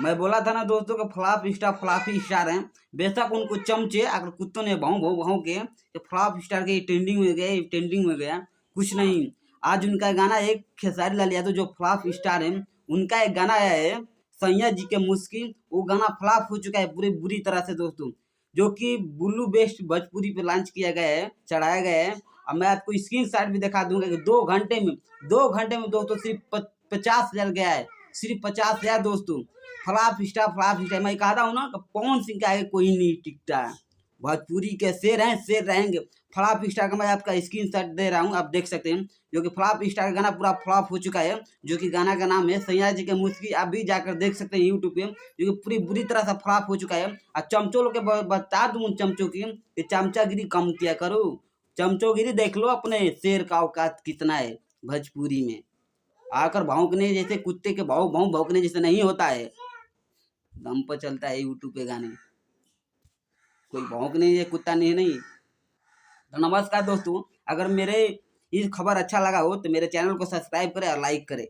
मैं बोला था ना दोस्तों कि फ्लॉपी स्टार हैं। बेशक उनको चमचे अगर कुत्तों ने भाव भाव भाव के तो फ्लॉप स्टार के ट्रेंडिंग में गया कुछ नहीं। आज उनका गाना एक खेसारी लाल यादव जो फ्लॉप स्टार है, उनका एक गाना आया है सैया जी के मुस्किन, वो गाना फ्लॉप हो चुका है पूरी बुरी तरह से दोस्तों, जो कि बुल्लू बेस्ट भोजपुरी पे लॉन्च किया गया है, चढ़ाया गया है। अब मैं आपको स्क्रीन शॉट भी दिखा दूंगा कि 2 घंटे में दोस्तों सिर्फ 50,000 गया है, सिर्फ 50,000 दोस्तों। फ्लॉप स्टार मैं कहता हूँ ना कि पवन सिंह के आगे कोई नहीं टिकता है। भोजपुरी के शेर हैं, शेर रहेंगे। फ्लॉप स्टार का मैं आपका स्क्रीन शॉट दे रहा हूँ, आप देख सकते हैं, जो कि फ्लॉप स्टार का गाना पूरा फ्लॉप हो चुका है, जो कि गाना का नाम है सैया जी के मुस्की। आप भी जाकर देख सकते हैं यूट्यूब पे, जो कि पूरी बुरी तरह से फ्लॉप हो चुका है। और चमचो लोग के बता दूं उन चमचों की कि चमचागिरी कम किया करो, चमचोगिरी देख लो अपने शेर का औकात कितना है भोजपुरी में। आकर भौंकने जैसे कुत्ते के भाव भाव भौंकने जैसे नहीं होता है, दम पर चलता है यूट्यूब पे गाने, कोई भौंकने ये कुत्ता नहीं। तो नमस्कार दोस्तों, अगर मेरे ये खबर अच्छा लगा हो तो मेरे चैनल को सब्सक्राइब करें और लाइक करें।